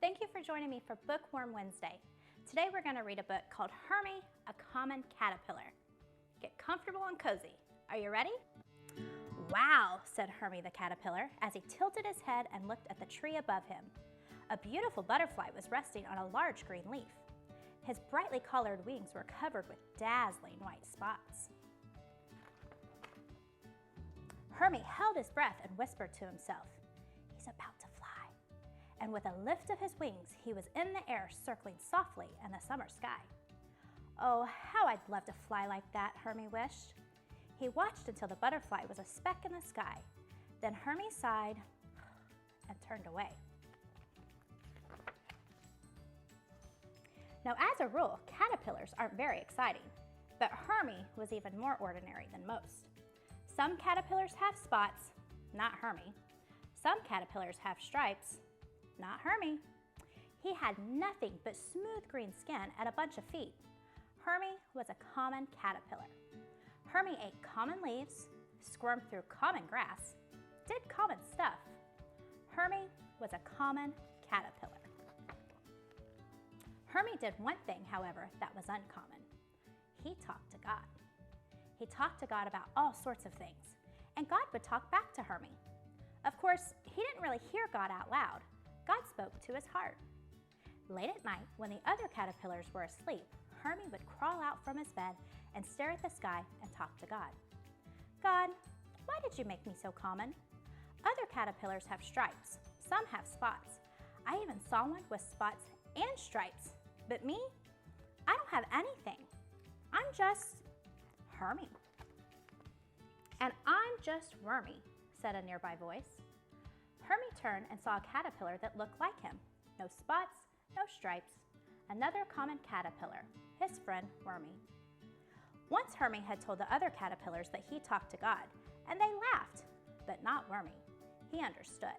Thank you for joining me for Bookworm Wednesday. Today we're going to read a book called Hermie, a Common Caterpillar. Get comfortable and cozy. Are you ready? Wow, said Hermie the caterpillar as he tilted his head and looked at the tree above him. A beautiful butterfly was resting on a large green leaf. His brightly colored wings were covered with dazzling white spots. Hermie held his breath and whispered to himself, "He's about to fly." And with a lift of his wings, he was in the air, circling softly in the summer sky. Oh, how I'd love to fly like that, Hermie wished. He watched until the butterfly was a speck in the sky. Then Hermie sighed and turned away. Now, as a rule, caterpillars aren't very exciting, but Hermie was even more ordinary than most. Some caterpillars have spots, not Hermie. Some caterpillars have stripes, not Hermie. He had nothing but smooth green skin and a bunch of feet. Hermie was a common caterpillar. Hermie ate common leaves, squirmed through common grass, did common stuff. Hermie was a common caterpillar. Hermie did one thing, however, that was uncommon. He talked to God. He talked to God about all sorts of things, and God would talk back to Hermie. Of course, he didn't really hear God out loud. God spoke to his heart. Late at night, when the other caterpillars were asleep, Hermie would crawl out from his bed and stare at the sky and talk to God. God, why did you make me so common? Other caterpillars have stripes. Some have spots. I even saw one with spots and stripes. But me? I don't have anything. I'm just Hermie. And I'm just Wormy, said a nearby voice. Hermie turned and saw a caterpillar that looked like him. No spots, no stripes. Another common caterpillar, his friend Wormy. Once Hermie had told the other caterpillars that he talked to God, and they laughed, but not Wormy. He understood.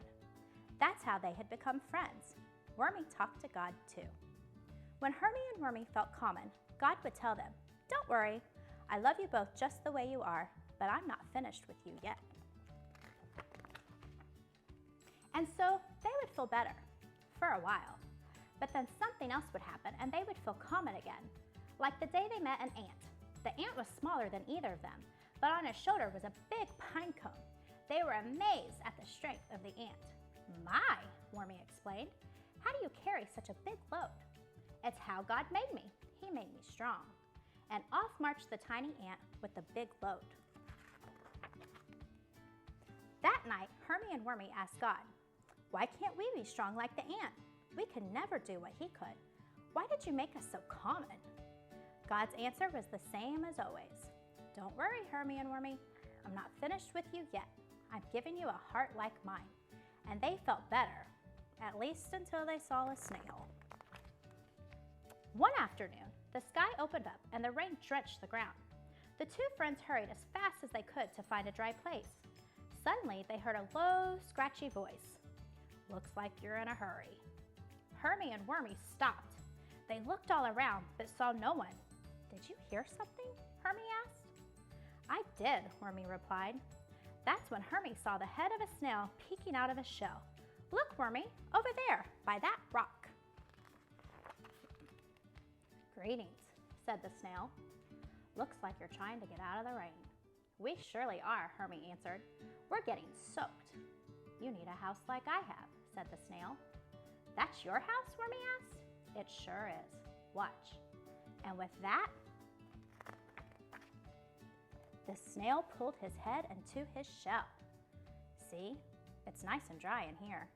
That's how they had become friends. Wormy talked to God too. When Hermie and Wormy felt common, God would tell them, "Don't worry, I love you both just the way you are, but I'm not finished with you yet." And so they would feel better for a while. But then something else would happen and they would feel common again. Like the day they met an ant. The ant was smaller than either of them, but on his shoulder was a big pine cone. They were amazed at the strength of the ant. "My," Wormy explained, "how do you carry such a big load?" "It's how God made me. He made me strong." And off marched the tiny ant with the big load. That night, Hermie and Wormy asked God, "Why can't we be strong like the ant? We could never do what he could. Why did you make us so common?" God's answer was the same as always. "Don't worry, Hermie and Wormy. I'm not finished with you yet. I'm giving you a heart like mine." And they felt better, at least until they saw a snail. One afternoon, the sky opened up and the rain drenched the ground. The two friends hurried as fast as they could to find a dry place. Suddenly, they heard a low, scratchy voice. "Looks like you're in a hurry." Hermie and Wormy stopped. They looked all around but saw no one. "Did you hear something?" Hermie asked. "I did," Wormy replied. That's when Hermie saw the head of a snail peeking out of his shell. "Look, Wormy, over there, by that rock." "Greetings," said the snail. "Looks like you're trying to get out of the rain." "We surely are," Hermie answered. "We're getting soaked." "You need a house like I have," said the snail. "That's your house?" Wormy asked. "It sure is. Watch." And with that, the snail pulled his head into his shell. "See, it's nice and dry in here.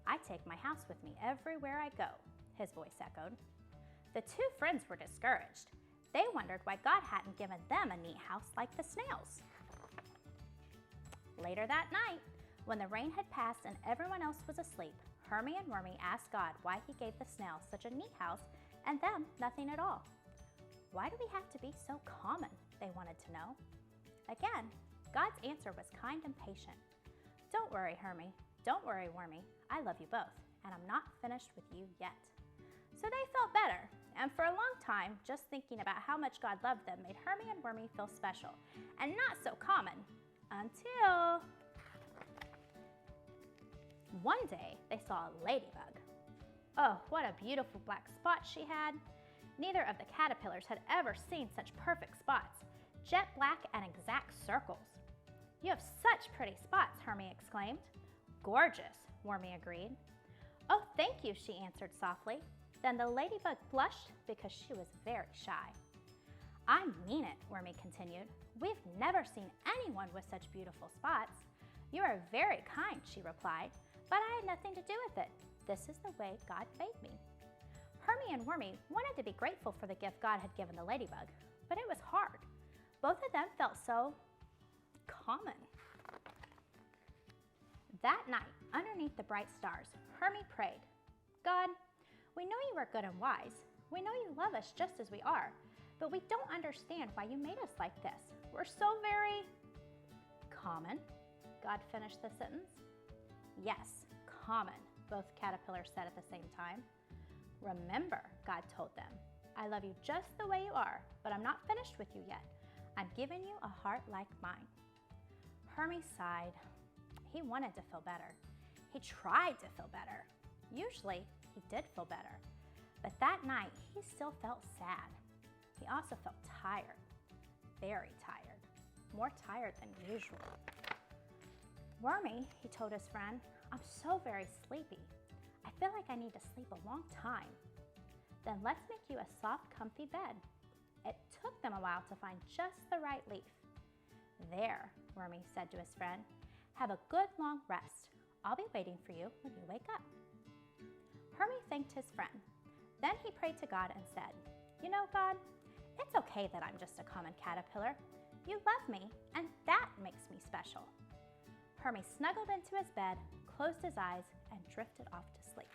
I take my house with me everywhere I go," his voice echoed. The two friends were discouraged. They wondered why God hadn't given them a neat house like the snails. Later that night, when the rain had passed and everyone else was asleep, Hermie and Wormy asked God why he gave the snails such a neat house and them nothing at all. "Why do we have to be so common?" they wanted to know. Again, God's answer was kind and patient. "Don't worry, Hermie. Don't worry, Wormy. I love you both, and I'm not finished with you yet." So they felt better, and for a long time, just thinking about how much God loved them made Hermie and Wormy feel special and not so common, until one day they saw a ladybug. Oh, what a beautiful black spot she had. Neither of the caterpillars had ever seen such perfect spots, jet black and exact circles. You have such pretty spots, Hermie exclaimed. Gorgeous, Wormy agreed. Oh, thank you, she answered softly. Then the ladybug blushed because she was very shy. I mean it, Wormy continued. We've never seen anyone with such beautiful spots. You are very kind, she replied, but I had nothing to do with it. This is the way God made me. Hermie and Wormy wanted to be grateful for the gift God had given the ladybug, but it was hard. Both of them felt so common. That night, underneath the bright stars, Hermie prayed, God, we know you are good and wise. We know you love us just as we are, but we don't understand why you made us like this. We're so very common. God finished the sentence. Yes, common, both caterpillars said at the same time. Remember, God told them, I love you just the way you are, but I'm not finished with you yet. I'm giving you a heart like mine. Hermie sighed. He wanted to feel better. He tried to feel better. Usually, he did feel better. But that night, he still felt sad. He also felt tired, very tired, more tired than usual. Wormy, he told his friend, I'm so very sleepy. I feel like I need to sleep a long time. Then let's make you a soft, comfy bed. It took them a while to find just the right leaf. There, Wormy said to his friend, have a good long rest. I'll be waiting for you when you wake up. Hermie thanked his friend. Then he prayed to God and said, You know, God, it's okay that I'm just a common caterpillar. You love me, and that makes me special. Hermie snuggled into his bed, closed his eyes, and drifted off to sleep.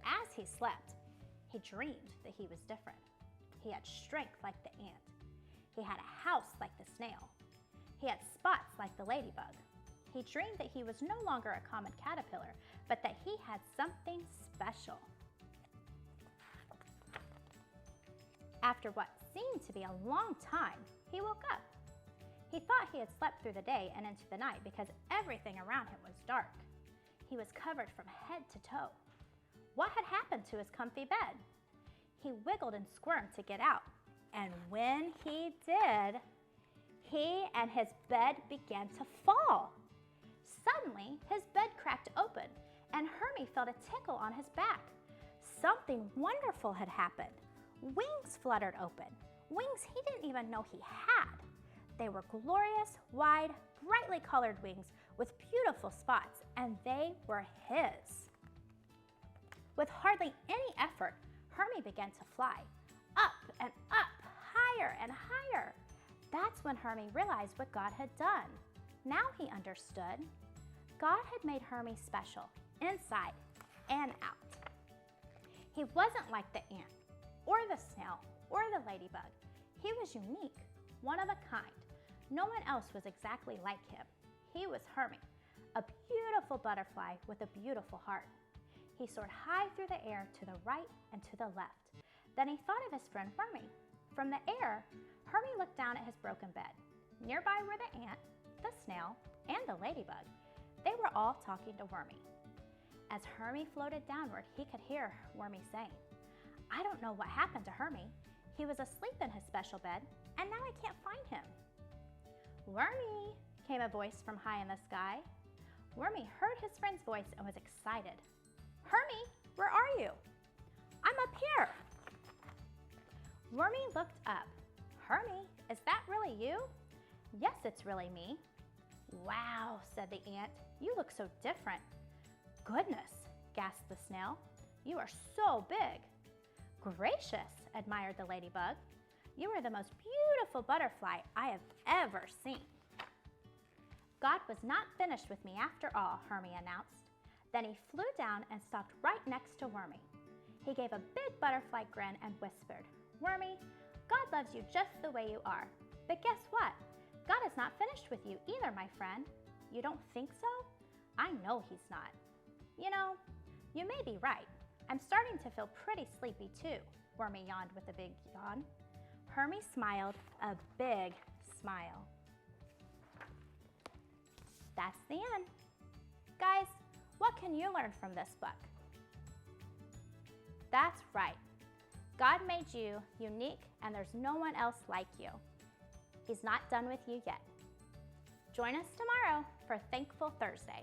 As he slept, he dreamed that he was different. He had strength like the ant. He had a house like the snail. He had spots like the ladybug. He dreamed that he was no longer a common caterpillar, but that he had something special. After what seemed to be a long time, he woke up. He thought he had slept through the day and into the night because everything around him was dark. He was covered from head to toe. What had happened to his comfy bed? He wiggled and squirmed to get out, and when he did, he and his bed began to fall. Suddenly, his bed cracked open, and Hermie felt a tickle on his back. Something wonderful had happened. Wings fluttered open, wings he didn't even know he had. They were glorious, wide, brightly colored wings with beautiful spots, and they were his. With hardly any effort, Hermie began to fly, up and up, higher and higher. That's when Hermie realized what God had done. Now he understood. God had made Hermie special, inside and out. He wasn't like the ant, or the snail, or the ladybug. He was unique, one of a kind. No one else was exactly like him. He was Hermie, a beautiful butterfly with a beautiful heart. He soared high through the air to the right and to the left. Then he thought of his friend Hermie. From the air, Hermie looked down at his broken bed. Nearby were the ant, the snail, and the ladybug. They were all talking to Wormy. As Hermie floated downward, he could hear Wormy saying, I don't know what happened to Hermie. He was asleep in his special bed, and now I can't find him. Wormy, came a voice from high in the sky. Wormy heard his friend's voice and was excited. Hermie, where are you? I'm up here. Wormy looked up. Hermie, is that really you? Yes, it's really me. Wow, said the ant. You look so different. Goodness, gasped the snail. You are so big. Gracious, admired the ladybug. You are the most beautiful butterfly I have ever seen. God was not finished with me after all, Hermie announced. Then he flew down and stopped right next to Wormy. He gave a big butterfly grin and whispered, Wormy, God loves you just the way you are. But guess what? God is not finished with you either, my friend. You don't think so? I know he's not. You know, you may be right. I'm starting to feel pretty sleepy too, Wormy yawned with a big yawn. Hermie smiled a big smile. That's the end. Guys, what can can you learn from this book? That's right. God made you unique, and there's no one else like you. He's not done with you yet. Join us tomorrow for Thankful Thursday.